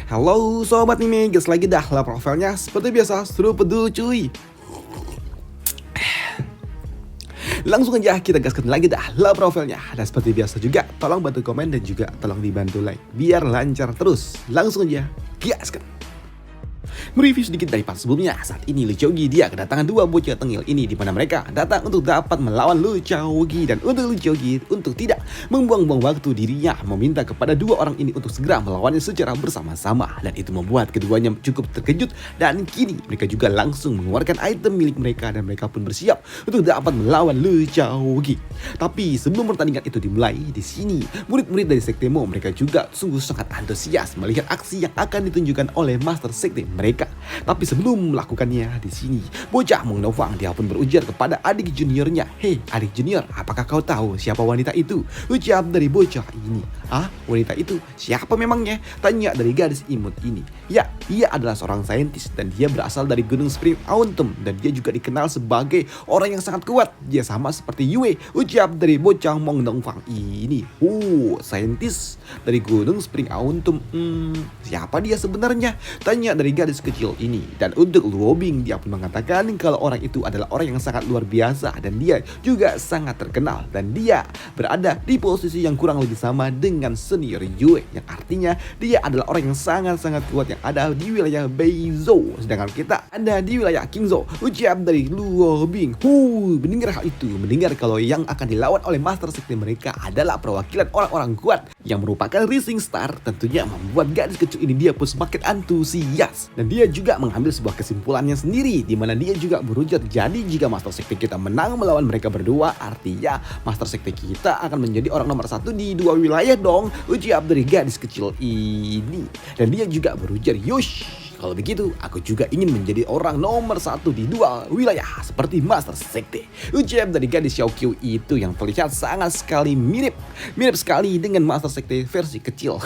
Halo sobat nih, guys lagi dah lah profilnya seperti biasa seru pedu cuy. Langsung aja kita gaskan lagi dah lah profilnya. Dan seperti biasa juga tolong bantu komen dan juga tolong dibantu like biar lancar terus. Langsung aja gaskan. Mereview sedikit dari part sebelumnya, saat ini Lu Xiaogi dia kedatangan dua bocah tengil ini di mana mereka datang untuk dapat melawan Lu Xiaogi, dan untuk Lu Xiaogi untuk tidak membuang-buang waktu dirinya meminta kepada dua orang ini untuk segera melawannya secara bersama-sama, dan itu membuat keduanya cukup terkejut dan kini mereka juga langsung mengeluarkan item milik mereka dan mereka pun bersiap untuk dapat melawan Lu Xiaogi. Tapi sebelum pertandingan itu dimulai, di sini murid-murid dari Sekte Mo mereka juga sungguh sangat antusias melihat aksi yang akan ditunjukkan oleh Master Sekte mereka. Tapi sebelum melakukannya, di sini bocah Meng Dongfang dia pun berujar kepada adik juniornya, "Hei adik junior, apakah kau tahu siapa wanita itu?" Ucap dari bocah ini. "Ah, wanita itu siapa memangnya?" tanya dari gadis imut ini. "Ya, ia adalah seorang saintis dan dia berasal dari Gunung Spring Autumn dan dia juga dikenal sebagai orang yang sangat kuat. Dia sama seperti Yue," ucap dari bocah Meng Dongfang ini. Saintis dari Gunung Spring Autumn. Siapa dia sebenarnya?" tanya dari gadis kecil ini. Dan untuk Luo Bing dia pun mengatakan kalau orang itu adalah orang yang sangat luar biasa dan dia juga sangat terkenal dan dia berada di posisi yang kurang lebih sama dengan senior Yue, yang artinya dia adalah orang yang sangat-sangat kuat yang ada di wilayah Beizhou, sedangkan kita ada di wilayah Qingzhou, ucap dari Luo Bing. Mendengar hal itu, mendengar kalau yang akan dilawan oleh Master Sekte mereka adalah perwakilan orang-orang kuat yang merupakan Rising Star, tentunya membuat gadis kecil ini dia pun semakin antusias dan dia juga mengambil sebuah kesimpulannya sendiri, di mana dia juga berujar, jadi jika Master Sekte kita menang melawan mereka berdua, artinya Master Sekte kita akan menjadi orang nomor satu di dua wilayah dong, ucap dari gadis kecil ini. Dan dia juga berujar, "Yosh, kalau begitu aku juga ingin menjadi orang nomor satu di dua wilayah seperti Master Sekte," ucap dari gadis Xiaoqiu itu yang terlihat sangat sekali mirip sekali dengan Master Sekte versi kecil.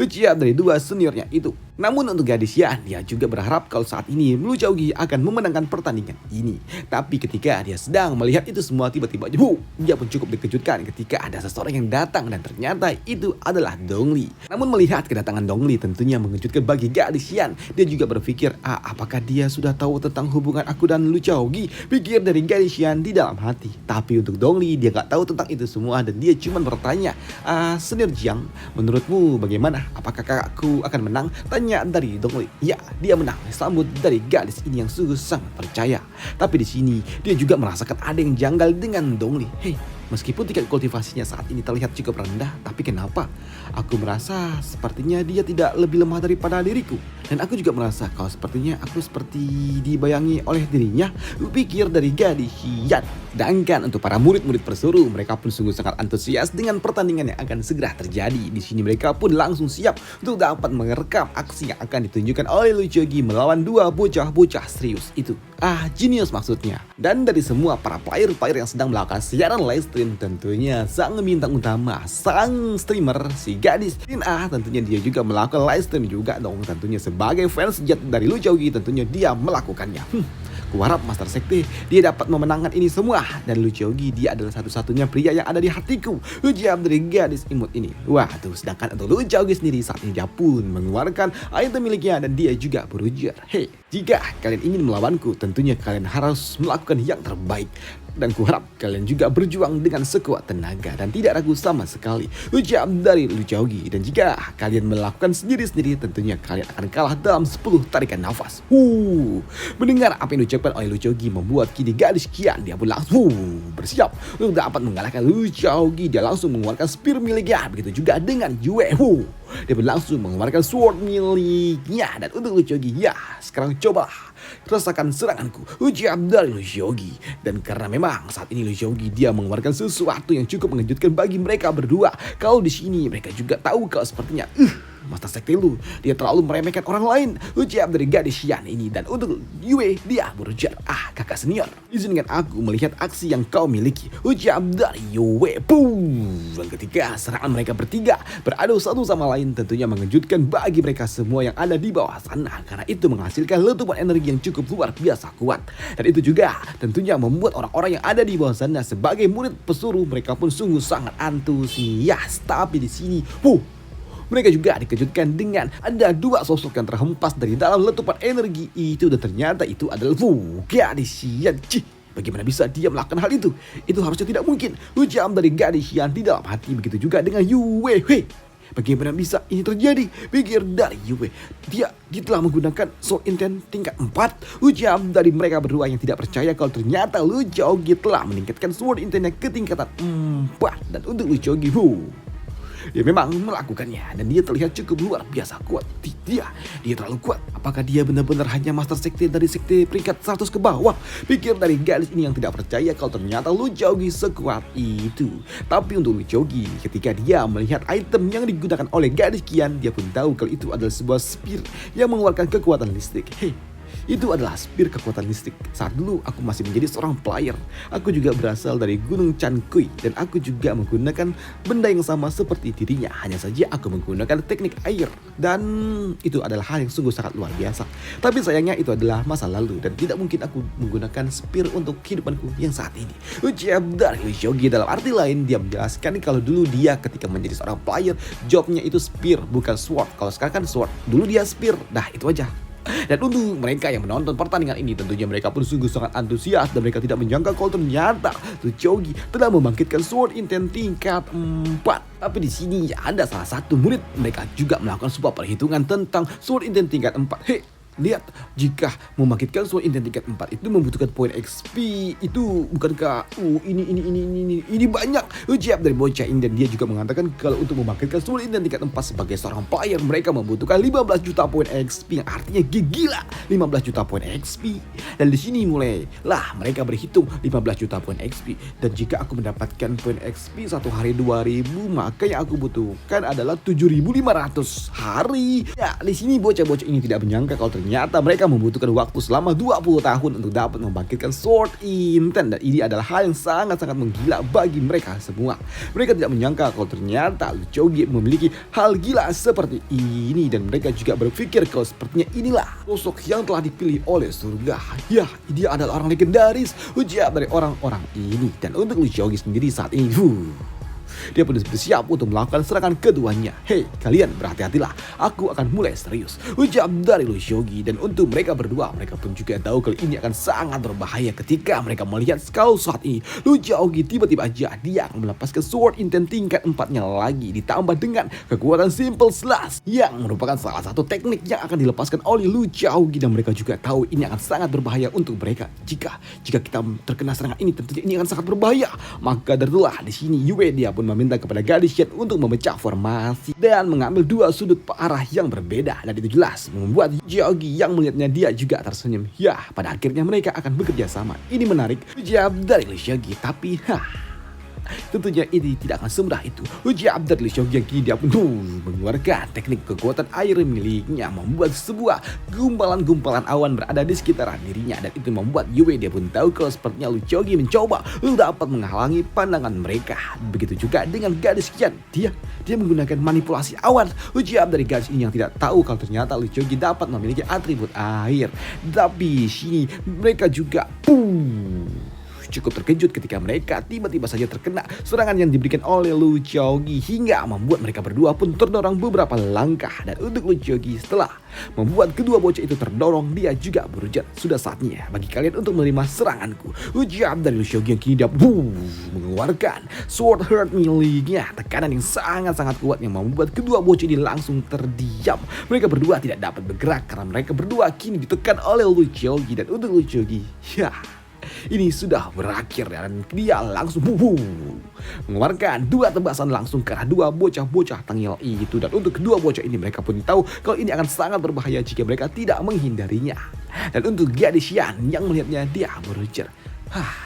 Ucap dari dua seniornya itu. Namun untuk gadis Yan, dia juga berharap kalau saat ini Lu Xiaogi akan memenangkan pertandingan ini. Tapi ketika dia sedang melihat itu semua, tiba-tiba dia pun cukup dikejutkan ketika ada seseorang yang datang dan ternyata itu adalah Dongli. Namun melihat kedatangan Dongli tentunya mengejutkan bagi gadis Yan. Dia juga berpikir, apakah dia sudah tahu tentang hubungan aku dan Lu Xiaogi? Pikir dari gadis Yan di dalam hati. Tapi untuk Dongli dia gak tahu tentang itu semua dan dia cuma bertanya, "Senior Jiang, menurutmu bagaimana? Apakah kakakku akan menang?" Tanya dari Dongli. Ya, dia menang. Sambut dari gadis ini yang sungguh sangat percaya. Tapi di sini dia juga merasakan ada yang janggal dengan Dongli. "Hei, meskipun tingkat kultivasinya saat ini terlihat cukup rendah, tapi kenapa? Aku merasa sepertinya dia tidak lebih lemah daripada diriku. Dan aku juga merasa kalau sepertinya aku seperti dibayangi oleh dirinya," pikir dari gadis Yan. Sedangkan untuk para murid-murid persuruh, mereka pun sungguh sangat antusias dengan pertandingan yang akan segera terjadi. Di sini mereka pun langsung siap untuk dapat merekam aksi yang akan ditunjukkan oleh Lu Xiaogi melawan dua bocah-bocah serius itu. Genius maksudnya. Dan dari semua para player-player yang sedang melakukan siaran live stream, tentunya sang bintang utama, sang streamer, si gadis Lin tentunya dia juga melakukan live stream juga dong. Tentunya sebagai fans sejati dari Lu Xiaogi, tentunya dia melakukannya. Kuharap Master Sekte dia dapat memenangkan ini semua, dan Lu Xiaogi dia adalah satu-satunya pria yang ada di hatiku, ucap dari gadis imut ini. Sedangkan untuk Lu Xiaogi sendiri saat ini dia pun mengeluarkan item miliknya dan dia juga berujar, "Hei, jika kalian ingin melawanku, tentunya kalian harus melakukan yang terbaik. Dan kuharap kalian juga berjuang dengan sekuat tenaga dan tidak ragu sama sekali," ucap dari Lu Xiaogi. "Dan jika kalian melakukan sendiri-sendiri, tentunya kalian akan kalah dalam 10 tarikan nafas." Mendengar apa yang diucapkan oleh Lu Xiaogi membuat kini gadis Qian dia pun langsung bersiap untuk dapat mengalahkan Lu Xiaogi. Dia langsung mengeluarkan spear miliknya, begitu juga dengan Yue. Dia pun langsung mengeluarkan sword miliknya. Dan untuk Lu Xiaogi, ya sekarang cobalah rasakan seranganku, ucap dari Lu Xiaogi. Dan karena memang saat ini Lu Xiaogi dia mengeluarkan sesuatu yang cukup mengejutkan bagi mereka berdua. Kalau di sini mereka juga tahu kalau sepertinya Master Sekte Lu dia terlalu meremehkan orang lain, ucap dari gadis Yan ini. Dan untuk Yue dia berujar, "Kakak senior, izinkan aku melihat aksi yang kau miliki," ucap dari Yue. Dan ketika serangan mereka bertiga beradu satu sama lain, tentunya mengejutkan bagi mereka semua yang ada di bawah sana, karena itu menghasilkan letupan energi yang cukup luar biasa kuat. Dan itu juga tentunya membuat orang-orang yang ada di bawah sana sebagai murid pesuruh mereka pun sungguh sangat antusias. Tapi di sini Mereka juga dikejutkan dengan ada dua sosok yang terhempas dari dalam letupan energi itu, dan ternyata itu adalah gadis Xian. Bagaimana bisa dia melakukan hal itu? Itu harusnya tidak mungkin, ujar dari gadis Xian di dalam hati. Begitu juga dengan Yue. Bagaimana bisa ini terjadi? Pikir dari Yue. Dia telah menggunakan Sword Intent tingkat 4. Ujar dari mereka berdua yang tidak percaya kalau ternyata Lu Xiaogi telah meningkatkan Sword Intentnya ke tingkatan 4. Dan untuk Lu Xiaogi, dia memang melakukannya dan dia terlihat cukup luar biasa kuat. Dia terlalu kuat. Apakah dia benar-benar hanya master sekte dari sekte peringkat 100 ke bawah? Pikir dari gadis ini yang tidak percaya kalau ternyata Lu Xiaogi sekuat itu. Tapi untuk Lu Xiaogi, ketika dia melihat item yang digunakan oleh gadis Qian, dia pun tahu kalau itu adalah sebuah spear yang mengeluarkan kekuatan listrik. Itu adalah spear kekuatan listrik. Saat dulu aku masih menjadi seorang player, aku juga berasal dari Gunung Chankui dan aku juga menggunakan benda yang sama seperti dirinya. Hanya saja aku menggunakan teknik air dan itu adalah hal yang sungguh sangat luar biasa. Tapi sayangnya itu adalah masa lalu dan tidak mungkin aku menggunakan spear untuk kehidupanku yang saat ini. Ujar dari Lu Xiaogi. Dalam arti lain, dia menjelaskan kalau dulu dia ketika menjadi seorang player, jobnya itu spear bukan sword. Kalau sekarang kan sword, dulu dia spear. Dah itu aja. Dan untuk mereka yang menonton pertandingan ini, tentunya mereka pun sungguh sangat antusias dan mereka tidak menyangka kalau ternyata Lu Xiaogi telah membangkitkan Sword Intent tingkat 4. Tapi di sini ada salah satu murid mereka juga melakukan sebuah perhitungan tentang Sword Intent tingkat 4. Lihat, jika membangkitkan Sword Intent tingkat 4 itu membutuhkan poin XP. Itu bukankah ini banyak? Ucap dari bocah ini, dan dia juga mengatakan kalau untuk membangkitkan Sword Intent tingkat 4 sebagai seorang player, mereka membutuhkan 15 juta poin XP, yang artinya gila 15 juta poin XP. Dan di sini mulailah mereka berhitung 15 juta poin XP. Dan jika aku mendapatkan poin XP satu hari 2000, maka yang aku butuhkan adalah 7500 hari. Ya, di sini bocah-bocah ini tidak menyangka kalau ternyata mereka membutuhkan waktu selama 20 tahun untuk dapat membangkitkan Sword Intent. Dan ini adalah hal yang sangat-sangat menggila bagi mereka semua. Mereka tidak menyangka kalau ternyata Lu Xiaogi memiliki hal gila seperti ini. Dan mereka juga berpikir kalau sepertinya inilah sosok yang telah dipilih oleh surga. Ya, dia adalah orang legendaris, ujar dari orang-orang ini. Dan untuk Lu Xiaogi sendiri saat ini, dia pun bersiap untuk melakukan serangan keduanya. Kalian berhati-hatilah, aku akan mulai serius, ucap dari Lu Xiaogi. Dan untuk mereka berdua, mereka pun juga tahu kalau ini akan sangat berbahaya ketika mereka melihat kalau saat ini Lu Xiaogi tiba-tiba aja dia akan melepaskan Sword Intent tingkat 4-nya lagi, ditambah dengan kekuatan Simple Slash yang merupakan salah satu teknik yang akan dilepaskan oleh Lu Xiaogi. Dan mereka juga tahu ini akan sangat berbahaya untuk mereka. Jika kita terkena serangan ini, tentunya ini akan sangat berbahaya. Maka darilah di sini Yue dia pun meminta kepada gadis Xian untuk memecah formasi dan mengambil dua sudut arah yang berbeda. Dan itu jelas membuat Xiaogi yang melihatnya dia juga tersenyum. Ya, pada akhirnya mereka akan bekerja sama. Ini menarik, ujar dari Lu Xiaogi. Tapi tentunya ini tidak akan semudah itu. Ujar dari Lu Xiaogi yang kini dia pun mengeluarkan teknik kekuatan air miliknya, membuat sebuah gumpalan-gumpalan awan berada di sekitaran dirinya. Dan itu membuat Yue dia pun tahu kalau sepertinya Lu Xiaogi mencoba dapat menghalangi pandangan mereka. Begitu juga dengan gadis Qian. Dia menggunakan manipulasi awan. Ujar dari gadis ini yang tidak tahu kalau ternyata Lu Xiaogi dapat memiliki atribut air. Tapi sini mereka juga cukup terkejut ketika mereka tiba-tiba saja terkena serangan yang diberikan oleh Lu Xiaogi, hingga membuat mereka berdua pun terdorong beberapa langkah. Dan untuk Lu Xiaogi, setelah membuat kedua bocah itu terdorong, dia juga berujar, sudah saatnya bagi kalian untuk menerima seranganku. Ujar dari Lu Xiaogi yang kini dia mengeluarkan Sword Heart miliknya, tekanan yang sangat-sangat kuat yang membuat kedua bocah ini langsung terdiam. Mereka berdua tidak dapat bergerak karena mereka berdua kini ditekan oleh Lu Xiaogi. Dan untuk Lu Xiaogi, ini sudah berakhir dan dia langsung mengeluarkan dua tebasan langsung ke arah dua bocah-bocah tengil itu. Dan untuk kedua bocah ini, mereka pun tahu kalau ini akan sangat berbahaya jika mereka tidak menghindarinya. Dan untuk gadis Xian yang melihatnya, dia berujar,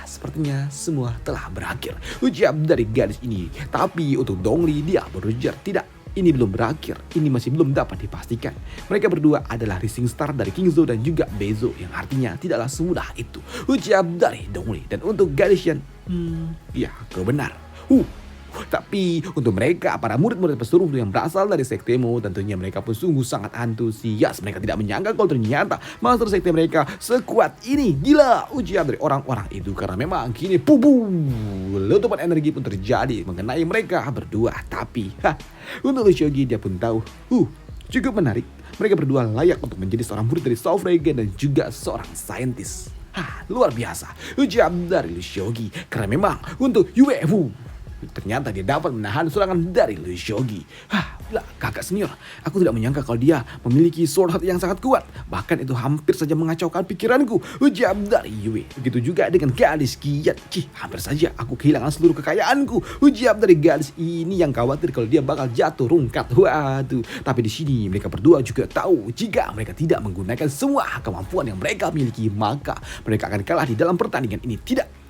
sepertinya semua telah berakhir, ujar dari gadis ini. Tapi untuk Dongli, dia berujar, tidak, ini belum berakhir, ini masih belum dapat dipastikan. Mereka berdua adalah Rising Star dari King Zhou dan juga Bezo, yang artinya tidaklah semudah itu, ucap dari Dongli. Dan untuk gadis Xian, ya, kau benar. Tapi untuk mereka, para murid-murid pesuruh yang berasal dari sektemu, tentunya mereka pun sungguh sangat antusias. Mereka tidak menyangka kalau ternyata master sekte mereka sekuat ini. Gila ujian dari orang-orang itu, karena memang kini letupan energi pun terjadi mengenai mereka berdua. Tapi untuk Lushogi, dia pun tahu cukup menarik. Mereka berdua layak untuk menjadi seorang murid dari South Regen dan juga seorang saintis. Luar biasa ujian dari Lushogi, karena memang untuk Yue ternyata dia dapat menahan serangan dari Lushogi. Kakak senior, aku tidak menyangka kalau dia memiliki sword heart yang sangat kuat. Bahkan itu hampir saja mengacaukan pikiranku. Ujar dari Yue. Begitu juga dengan gadis kiat. Hampir saja aku kehilangan seluruh kekayaanku. Ujar dari gadis ini yang khawatir kalau dia bakal jatuh rungkat. Waduh. Tapi di sini mereka berdua juga tahu jika mereka tidak menggunakan semua kemampuan yang mereka miliki, maka mereka akan kalah di dalam pertandingan ini.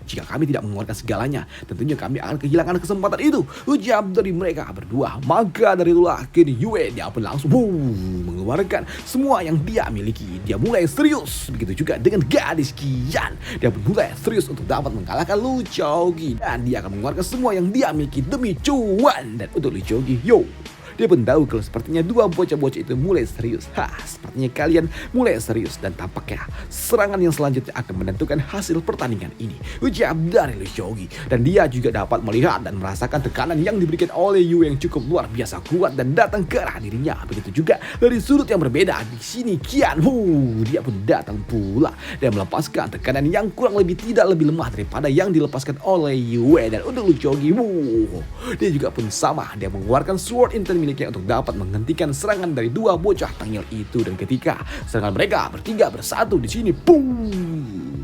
Jika kami tidak mengeluarkan segalanya, tentunya kami akan kehilangan kesempatan itu. Ujar dari mereka berdua. Maka dari itulah kini Yue dia pun langsung mengeluarkan semua yang dia miliki. Dia mulai serius. Begitu juga dengan gadis Qian. Dia pun mulai serius untuk dapat mengalahkan Lushogi. Dan dia akan mengeluarkan semua yang dia miliki demi cuan. Dan untuk Lushogi, dia pun tahu kalau sepertinya dua bocah-bocah itu mulai serius. Sepertinya kalian mulai serius, dan tampaknya serangan yang selanjutnya akan menentukan hasil pertandingan ini. Ujar dari Lushogi, dan dia juga dapat melihat dan merasakan tekanan yang diberikan oleh Yue yang cukup luar biasa kuat dan datang ke arah dirinya. Begitu juga dari sudut yang berbeda di sini Qian, dia pun datang pula dan melepaskan tekanan yang kurang lebih tidak lebih lemah daripada yang dilepaskan oleh Yue. Dan untuk Lushogi, dia juga pun sama, dia mengeluarkan sword intern miliknya untuk dapat menghentikan serangan dari dua bocah tengil itu. Dan ketika serangan mereka bertiga bersatu di sini,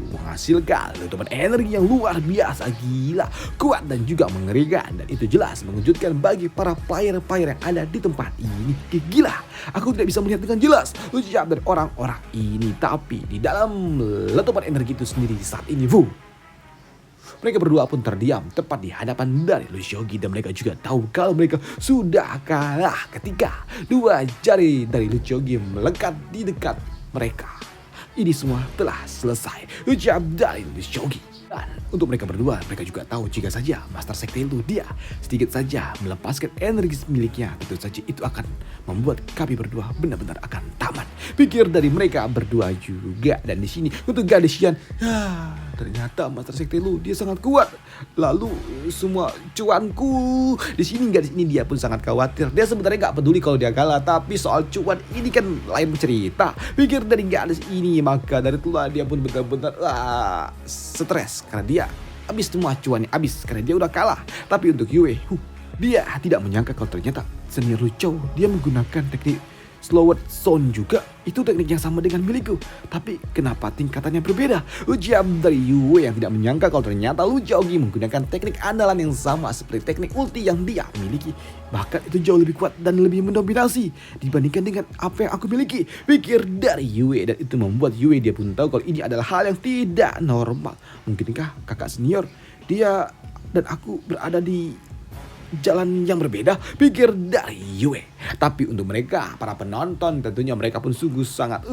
menghasilkan letupan energi yang luar biasa, gila, kuat dan juga mengerikan. Dan itu jelas mengejutkan bagi para player-player yang ada di tempat ini. Gila, aku tidak bisa melihat dengan jelas ujar dari orang-orang ini. Tapi di dalam letupan energi itu sendiri saat ini, mereka berdua pun terdiam tepat di hadapan dari Lushogi, dan mereka juga tahu kalau mereka sudah kalah ketika dua jari dari Lushogi melekat di dekat mereka. Ini semua telah selesai, ujar dari Lushogi. Dan untuk mereka berdua, mereka juga tahu jika saja Master Sekte itu dia sedikit saja melepaskan energi miliknya, tentu saja itu akan membuat kami berdua benar-benar akan tamat. Pikir dari mereka berdua juga. Dan di sini untuk gadis Qian, ternyata Master Sekte lu dia sangat kuat. Lalu semua cuanku di sini, gadis ini dia pun sangat khawatir. Dia sebenarnya nggak peduli kalau dia kalah, tapi soal cuan ini kan lain cerita. Pikir dari gadis ini, maka dari itulah dia pun benar-benar stres karena dia habis semua cuannya habis karena dia udah kalah. Tapi untuk Yue, dia tidak menyangka kalau ternyata senior Luchou dia menggunakan teknik Slowed Zone juga. Itu teknik yang sama dengan milikku, tapi kenapa tingkatannya berbeda? Ujar dari Yue yang tidak menyangka kalau ternyata Lushogi menggunakan teknik andalan yang sama seperti teknik ulti yang dia miliki. Bahkan itu jauh lebih kuat dan lebih mendominasi dibandingkan dengan apa yang aku miliki. Pikir dari Yue, dan itu membuat Yue dia pun tahu kalau ini adalah hal yang tidak normal. Mungkinkah kakak senior dia dan aku berada di jalan yang berbeda? Pikir dari Yue. Tapi untuk mereka, para penonton, tentunya mereka pun sungguh sangat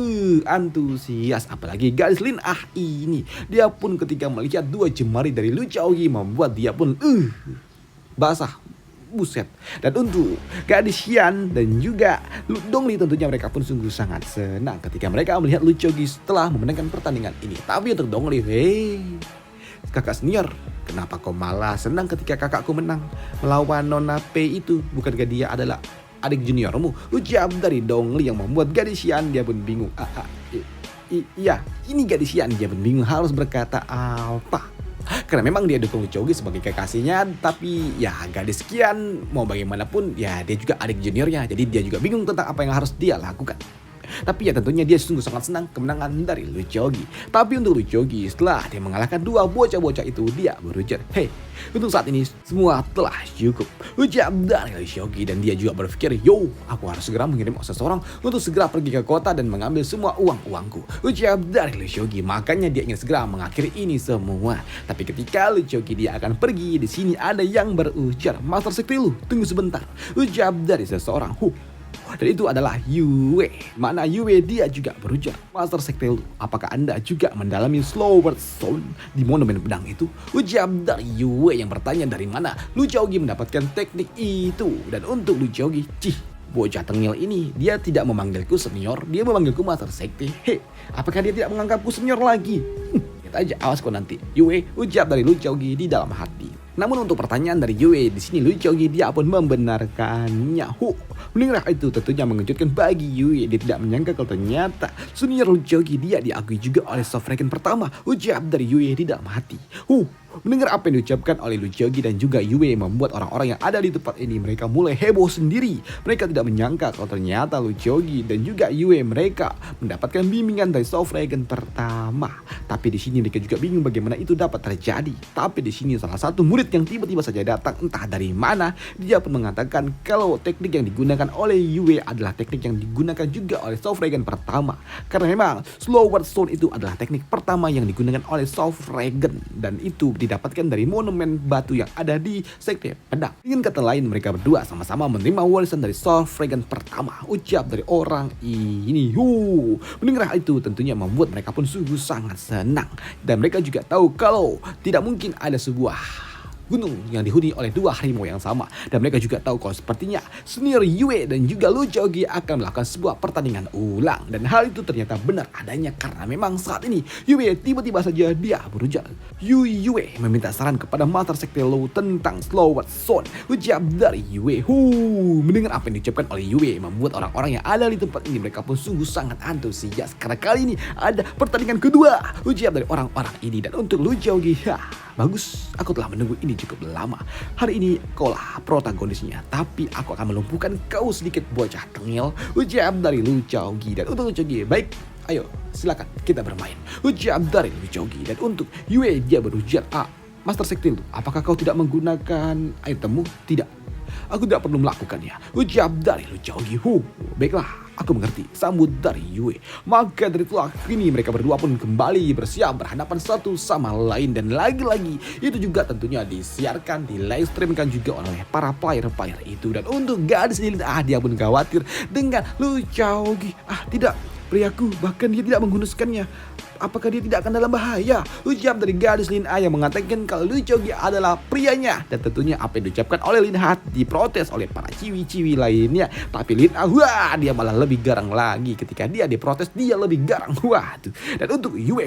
antusias. Apalagi gadis Lin ini, dia pun ketika melihat dua jemari dari Lushogi membuat dia pun basah. Buset. Dan untuk gadis Qian dan juga Dongli, tentunya mereka pun sungguh sangat senang ketika mereka melihat Lushogi setelah memenangkan pertandingan ini. Tapi untuk Dongli, kakak senior, kenapa kau malah senang ketika kakakku menang melawan Nona P itu? Bukankah dia adalah adik juniormu? Ujar dari Dongli yang membuat gadis Qian dia pun bingung. Iya, ini gadis Qian dia pun bingung harus berkata apa. Karena memang dia dukung Lushogi sebagai kekasihnya, tapi ya gadis Qian mau bagaimanapun ya dia juga adik juniornya, jadi dia juga bingung tentang apa yang harus dia lakukan. Tapi ya tentunya dia sungguh sangat senang kemenangan dari Lushogi. Tapi untuk Lushogi, setelah dia mengalahkan dua bocah-bocah itu, dia berujar, untuk saat ini semua telah cukup, ujar dari Lushogi. Dan dia juga berpikir, aku harus segera mengirim seseorang untuk segera pergi ke kota dan mengambil semua uangku, ujar dari Lushogi. Makanya dia ingin segera mengakhiri ini semua. Tapi ketika Lushogi dia akan pergi, di sini ada yang berujar, Master Sekte lu, tunggu sebentar, ujar dari seseorang. Dan itu adalah Yue. Mana Yue dia juga berujar, Master Sekte Lu, apakah Anda juga mendalami Slower Soul di monumen pedang itu? Ujar dari Yue yang bertanya dari mana Lu Xiaogi mendapatkan teknik itu. Dan untuk Lu Xiaogi, bocah tengil ini dia tidak memanggilku senior, dia memanggilku Master Sekte. Apakah dia tidak menganggapku senior lagi? Lihat aja, awas kok nanti. Yue, ujar dari Lu Xiaogi di dalam hati. Namun untuk pertanyaan dari Yue di sini Lu Xiaogi dia pun membenarkannya. Mendengar itu tentunya mengejutkan bagi Yue. Dia tidak menyangka kalau ternyata senior Lu Xiaogi dia diakui juga oleh Soft Dragon pertama. Ucap dari Yue di dalam hati. Mendengar apa yang diucapkan oleh Lu Xiaogi dan juga Yue membuat orang-orang yang ada di tempat ini mereka mulai heboh sendiri. Mereka tidak menyangka kalau ternyata Lu Xiaogi dan juga Yue mereka mendapatkan bimbingan dari Soft Dragon pertama. Tapi di sini mereka juga bingung bagaimana itu dapat terjadi. Tapi di sini salah satu murid yang tiba-tiba saja datang entah dari mana, dia pun mengatakan kalau teknik yang digunakan oleh Yue adalah teknik yang digunakan juga oleh Soft Dragon pertama. Karena memang Slower Stone itu adalah teknik pertama yang digunakan oleh Soft Dragon dan itu didapatkan dari monumen batu yang ada di Sekte Pedang. Dengan kata lain mereka berdua sama-sama menerima warisan dari Soft Dragon pertama. Ucap dari orang ini. Mendengar itu tentunya membuat mereka pun sungguh sangat senang. Dan mereka juga tahu kalau tidak mungkin ada sebuah gunung yang dihuni oleh dua harimau yang sama. Dan mereka juga tahu kalau sepertinya senior Yue dan juga Lu Xiaogi akan melakukan sebuah pertandingan ulang. Dan hal itu ternyata benar adanya karena memang saat ini Yue tiba-tiba saja dia berujar. Yue meminta saran kepada Master Sekte Lu tentang Slower Zone. Ucap dari Yue. Mendengar apa yang diucapkan oleh Yue membuat orang-orang yang ada di tempat ini mereka pun sungguh sangat antusias karena kali ini ada pertandingan kedua. Ucap dari orang-orang ini. Dan untuk Lu Xiaogi, bagus, aku telah menunggu ini cukup lama. Hari ini kaulah protagonisnya, tapi aku akan melumpuhkan kau sedikit bocah tengil. Ucap dari Lu Xiaogi. Dan untuk Lu Xiaogi, baik, ayo silakan kita bermain. Ucap dari Lu Xiaogi. Dan untuk Yue dia berujar, Master Sekte Lu, apakah kau tidak menggunakan itemmu? Tidak, aku tidak perlu melakukannya. Ucap dari Lu Xiaogi. Baiklah, aku mengerti, sambut dari Yue. Maka dari itulah kini mereka berdua pun kembali bersiap berhadapan satu sama lain. Dan lagi-lagi itu juga tentunya disiarkan, di live streamkan juga oleh para player-player itu. Dan untuk gadis ini, dia pun khawatir dengan Lu Xiaogi. Tidak, priaku, bahkan dia tidak menghunuskannya. Apakah dia tidak akan dalam bahaya? Ucap dari gadis Lin A yang mengatakan kalau Lu Xiaogi adalah prianya. Dan tentunya apa yang diucapkan oleh Lin Ha diprotes oleh para ciwi-ciwi lainnya. Tapi Lin A, dia malah lebih garang lagi. Ketika dia diprotes, dia lebih garang. Dan untuk Yue,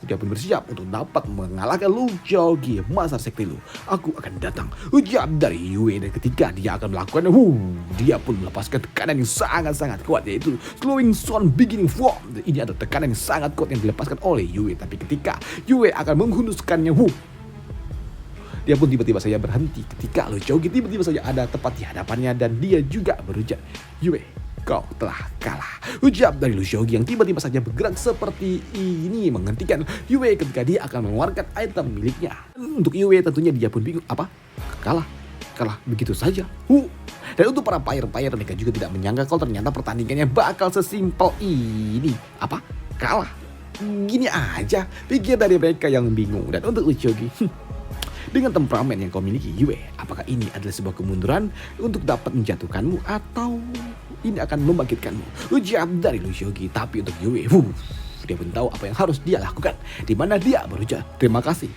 dia pun bersiap untuk dapat mengalahkan Lu Xiaogi, Master Sekte Lu. Aku akan datang. Ucap dari Yue. Dan ketika dia akan melakukannya, dia pun melepaskan tekanan yang sangat-sangat kuat, yaitu Slowing Sound Beginning Form. Dan ini adalah tekanan yang sangat kuat yang dilepaskan oleh Yue. Tapi ketika Yue akan menghunuskannya, dia pun tiba-tiba saja berhenti ketika Lu Xiaogi tiba-tiba saja ada tepat di hadapannya. Dan dia juga berujar, Yue, kau telah kalah. Ucap dari Lu Xiaogi yang tiba-tiba saja bergerak seperti ini menghentikan Yue ketika dia akan mengeluarkan item miliknya. Untuk Yue tentunya dia pun bingung, apa? Kalah begitu saja. Dan untuk para player-player mereka juga tidak menyangka kalau ternyata pertandingannya bakal sesimpel ini. Apa? Kalah? Gini aja, pikir dari mereka yang bingung. Dan untuk Lu Xiaogi, dengan temperamen yang kau miliki Yue, apakah ini adalah sebuah kemunduran untuk dapat menjatuhkanmu atau ini akan membangkitkanmu? Ucap dari Lu Xiaogi. Tapi untuk Yue, dia pun tahu apa yang harus dia lakukan. Di mana dia berujar, terima kasih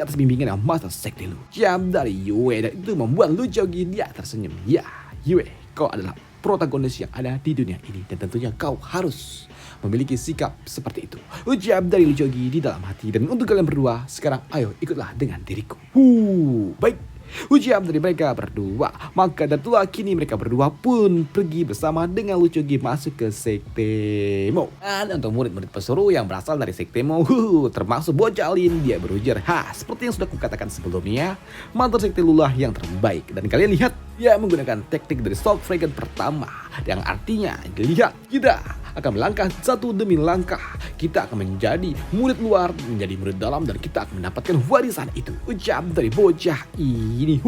atas bimbingan yang Master Sekte Lu. Ucap dari Yue. Dan itu membuat Lu Xiaogi dia tersenyum. Ya, Yue, kau adalah protagonis yang ada di dunia ini. Dan tentunya kau harus memiliki sikap seperti itu. Ucap dari Lu Xiaogi di dalam hati. Dan untuk kalian berdua, sekarang ayo ikutlah dengan diriku. Baik, ucap dari mereka berdua. Maka dari itulah kini mereka berdua pun pergi bersama dengan Lu Xiaogi masuk ke Sekte Mo. Dan untuk murid-murid pesuruh yang berasal dari Sekte Mo, termasuk bocah Lin, dia berujar, seperti yang sudah kukatakan sebelumnya, Master Sekte Lu lah yang terbaik. Dan kalian lihat, dia menggunakan teknik dari Soft Dragon pertama, yang artinya lihat kita akan melangkah satu demi langkah. Kita akan menjadi murid luar, menjadi murid dalam, dan kita akan mendapatkan warisan itu. Ucap dari bocah ini.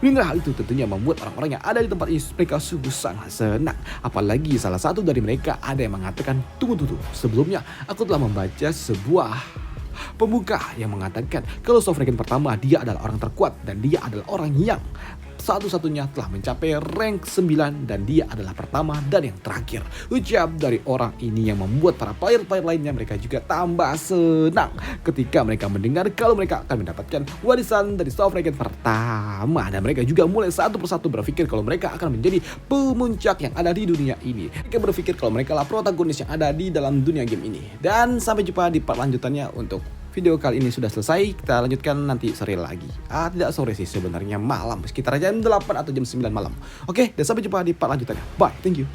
Mendengar hal itu tentunya membuat orang-orang yang ada di tempat ini mereka sungguh sangat senang. Apalagi salah satu dari mereka ada yang mengatakan, tunggu. Sebelumnya aku telah membaca sebuah pembuka yang mengatakan kalau Soft Dragon pertama dia adalah orang terkuat dan dia adalah orang yang satu-satunya telah mencapai rank 9 dan dia adalah pertama dan yang terakhir. Ucap dari orang ini yang membuat para player-player lainnya mereka juga tambah senang ketika mereka mendengar kalau mereka akan mendapatkan warisan dari Soft Racket pertama, dan mereka juga mulai satu persatu berpikir kalau mereka akan menjadi pemuncak yang ada di dunia ini. Mereka berpikir kalau mereka lah protagonis yang ada di dalam dunia game ini. Dan sampai jumpa di part lanjutannya. Untuk video kali ini sudah selesai, kita lanjutkan nanti sore lagi. Tidak sore sih sebenarnya, malam, sekitar jam 8 atau jam 9 malam. Oke, dan sampai jumpa di part lanjutannya. Bye, thank you.